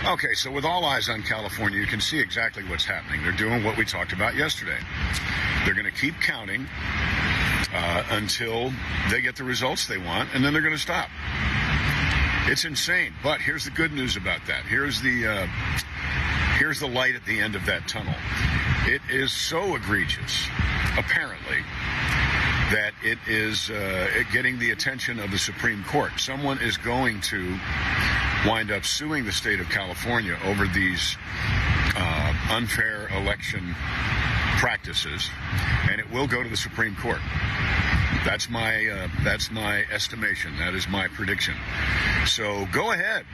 Okay, so with all eyes on California, you can see exactly what's happening. They're doing what we talked about yesterday. They're going to keep counting until they get the results they want, and then they're going to stop. It's insane. But here's the good news about that. Here's the light at the end of that tunnel. It is so egregious, apparently, that it is getting the attention of the Supreme Court. Someone is going to wind up suing the state of California over these unfair election practices, and it will go to the Supreme Court. That's my estimation. That is my prediction. So go ahead.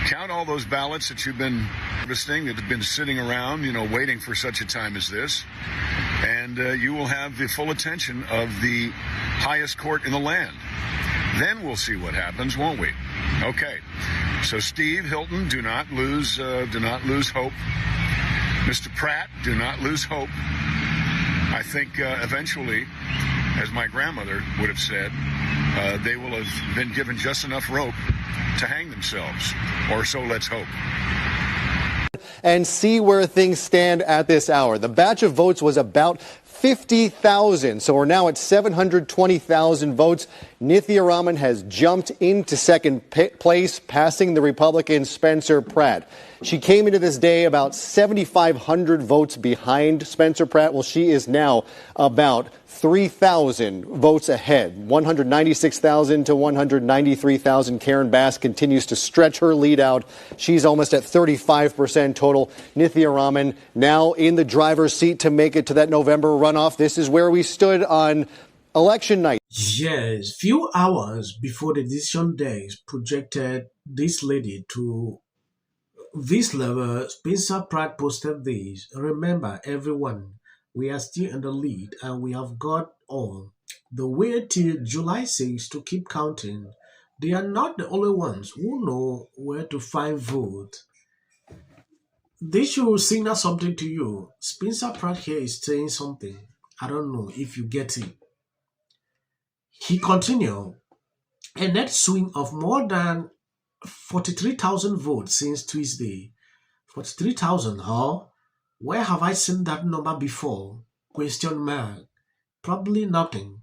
Count all those ballots that you've been harvesting, that have been sitting around, waiting for such a time as this. And you will have the full attention of the highest court in the land. Then we'll see what happens, won't we? Okay. So Steve Hilton, do not lose hope. Mr. Pratt, do not lose hope. I think eventually, as my grandmother would have said, they will have been given just enough rope to hang themselves, or so let's hope. And see where things stand at this hour. The batch of votes was about 50,000, so we're now at 720,000 votes. Nithya Raman has jumped into second place, passing the Republican Spencer Pratt. She came into this day about 7,500 votes behind Spencer Pratt. Well, she is now about 3,000 votes ahead, 196,000 to 193,000. Karen Bass continues to stretch her lead out. She's almost at 35% total. Nithya Raman now in the driver's seat to make it to that November runoff. This is where we stood on election night. Yes, few hours before the decision days projected this lady to this level. Spencer Pratt posted this. Remember, everyone, we are still in the lead and we have got on the way till July 6th to keep counting. They are not the only ones who know where to find vote. This should signal something to you. Spencer Pratt here is saying something. I don't know if you get it. He continued, a net swing of more than 43,000 votes since Tuesday. 43,000, huh? Where have I seen that number before? Question mark. Probably nothing.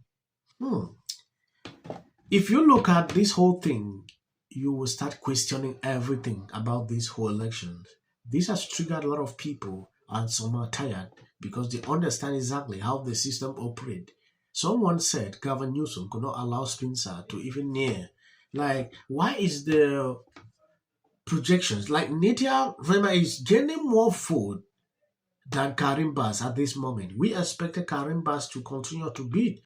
If you look at this whole thing, you will start questioning everything about this whole election. This has triggered a lot of people, and some are tired because they understand exactly how the system operates. Someone said Gavin Newsom could not allow Spencer to even near. Like, why is the projections? Like, Nithya Raman is gaining more vote than Karen Bass at this moment. We expected Karen Bass to continue to beat.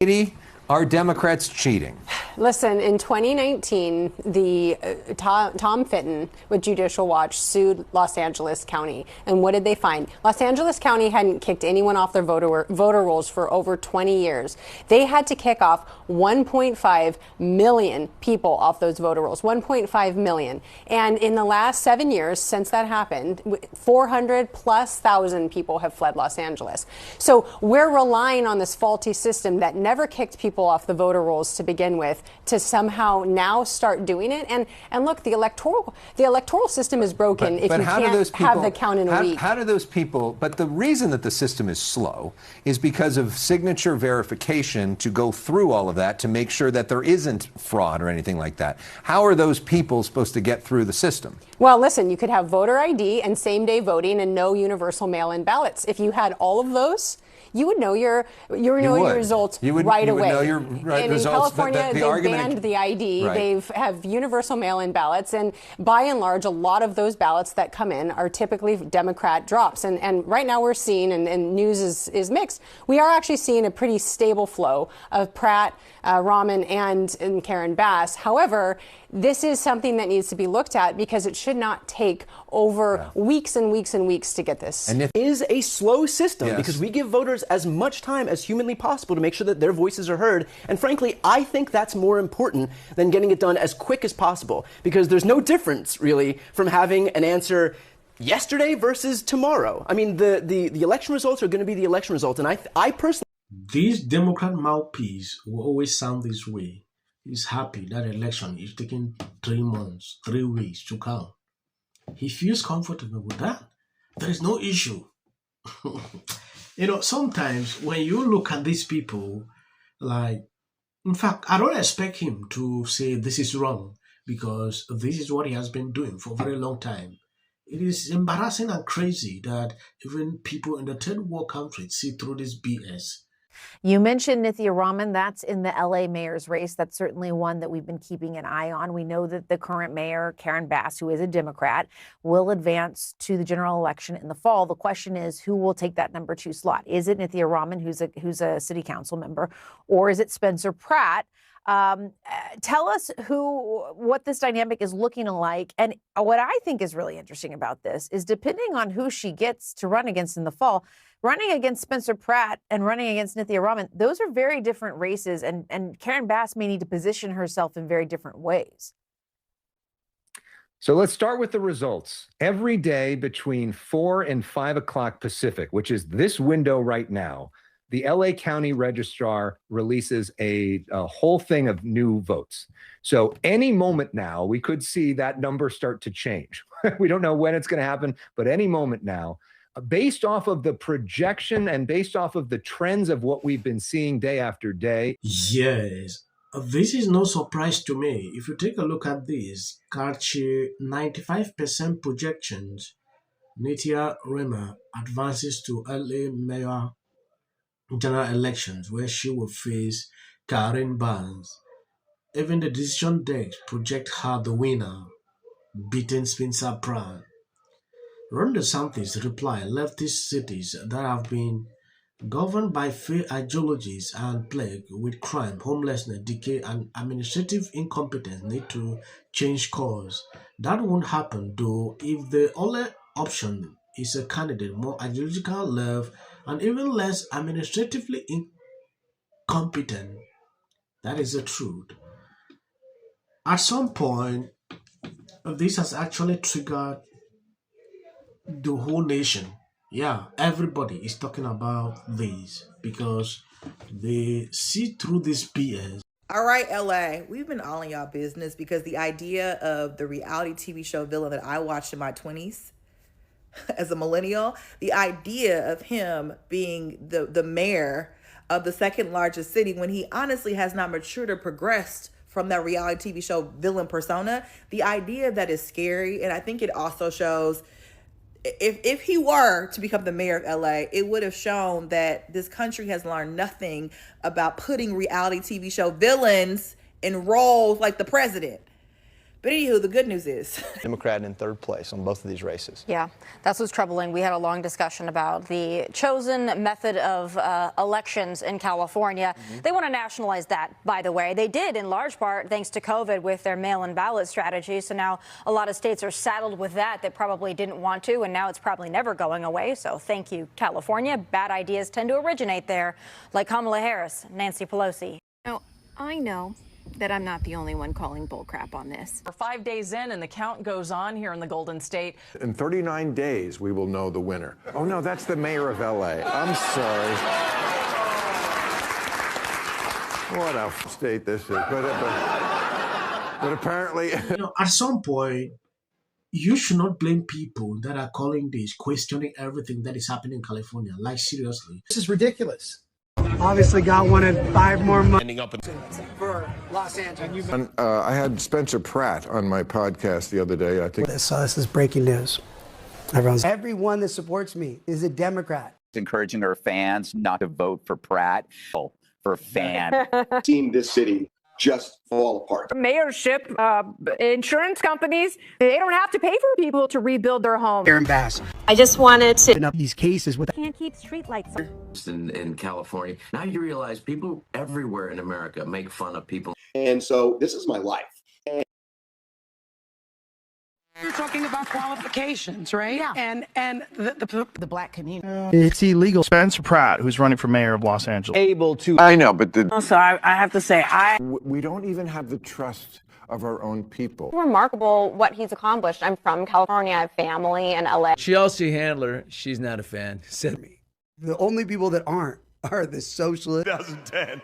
Are Democrats cheating? Listen, in 2019, the Tom Fitton with Judicial Watch sued Los Angeles County. And what did they find? Los Angeles County hadn't kicked anyone off their voter rolls for over 20 years. They had to kick off 1.5 million people off those voter rolls, 1.5 million. And in the last 7 years since that happened, 400,000+ people have fled Los Angeles. So we're relying on this faulty system that never kicked people off the voter rolls to begin with to somehow now start doing it. And look, the electoral system is broken if you can't have the count in a week. How do those people, but the reason that the system is slow is because of signature verification to go through all of that to make sure that there isn't fraud or anything like that. How are those people supposed to get through the system? Well, listen, you could have voter ID and same-day voting and no universal mail-in ballots. If you had all of those, you would know your results right away. Know your results. In California, they banned the ID. Right. They have universal mail-in ballots, and by and large, a lot of those ballots that come in are typically Democrat drops. And right now, we're seeing, and news is mixed. We are actually seeing a pretty stable flow of Pratt, Raman, and Karen Bass. However, this is something that needs to be looked at because it should not take over weeks and weeks and weeks to get this. And it is a slow system Yes. because we give voters as much time as humanly possible to make sure that their voices are heard. And frankly, I think that's more important than getting it done as quick as possible, because there's no difference really from having an answer yesterday versus tomorrow. I mean, the election results are going to be the election results. And I personally... This Democrat mouthpiece will always sound this way. He's happy that election is taking 3 months, 3 weeks to count. He feels comfortable with that. There is no issue. Sometimes when you look at these people, in fact, I don't expect him to say this is wrong because this is what he has been doing for a very long time. It is embarrassing and crazy that even people in the third world countries see through this BS. You mentioned Nithya Raman. That's in the LA mayor's race. That's certainly one that we've been keeping an eye on. We know that the current mayor, Karen Bass, who is a Democrat, will advance to the general election in the fall. The question is, who will take that number 2 slot? Is it Nithya Raman, who's a city council member, or is it Spencer Pratt? Tell us what this dynamic is looking like. And what I think is really interesting about this is depending on who she gets to run against in the fall, running against Spencer Pratt and running against Nithya Raman, those are very different races. And Karen Bass may need to position herself in very different ways. So let's start with the results. Every day between 4 and 5 o'clock Pacific, which is this window right now, the LA County Registrar releases a whole thing of new votes. So any moment now, we could see that number start to change. We don't know when it's going to happen, but any moment now, based off of the projection and based off of the trends of what we've been seeing day after day. Yes, this is no surprise to me. If you take a look at this, Karchi 95% projections, Nithya Raman advances to LA mayor general elections where she will face Karen Bass. Even the decision decks project her the winner, beating Spencer Pratt. Ron DeSantis' reply leftist cities that have been governed by failed ideologies and plagued with crime, homelessness, decay, and administrative incompetence need to change course. That won't happen though if the only option is a candidate more ideological left and even less administratively incompetent. That is the truth. At some point, this has actually triggered the whole nation. Yeah, everybody is talking about this because they see through this BS. All right, LA, we've been all in y'all business because the idea of the reality TV show villain that I watched in my 20s as a millennial, the idea of him being the mayor of the second largest city when he honestly has not matured or progressed from that reality TV show villain persona, the idea of that is scary. And I think it also shows if he were to become the mayor of LA, it would have shown that this country has learned nothing about putting reality TV show villains in roles like the president. But anywho, the good news is Democrat in third place on both of these races. Yeah, that's what's troubling. We had a long discussion about the chosen method of elections in California. They want to nationalize that, by the way. They did in large part thanks to COVID with their mail-in ballot strategy. So now a lot of states are saddled with that probably didn't want to, and now it's probably never going away. So thank you, California. Bad ideas tend to originate there, like Kamala Harris, Nancy Pelosi. Now, I know that I'm not the only one calling bullcrap on this. We're 5 days in and the count goes on here in the Golden State. In 39 days, we will know the winner. Oh, no, that's the mayor of L.A. I'm sorry. What a state this is. But apparently... At some point, you should not blame people that are calling this, questioning everything that is happening in California. Like, seriously. This is ridiculous. Obviously, God wanted 5 more months. Ending up for Los Angeles. And, I had Spencer Pratt on my podcast the other day. I think So this is breaking news. Everyone that supports me is a Democrat. Encouraging her fans not to vote for Pratt. For fan. Seen this city just fall apart. Mayorship, insurance companies, they don't have to pay for people to rebuild their homes. Karen Bass. I just wanted to... These cases with... Can't keep streetlights on. in California. Now you realize people everywhere in America make fun of people. And so this is my life. You're talking about qualifications, right? Yeah. And the black community. It's illegal. Spencer Pratt, who's running for mayor of Los Angeles. Able to... I know, but Also, I have to say, we don't even have the trust of our own people. Remarkable what he's accomplished. I'm from California. I have family in LA. Chelsea Handler, she's not a fan. Said me. The only people that aren't are the socialists. 2010.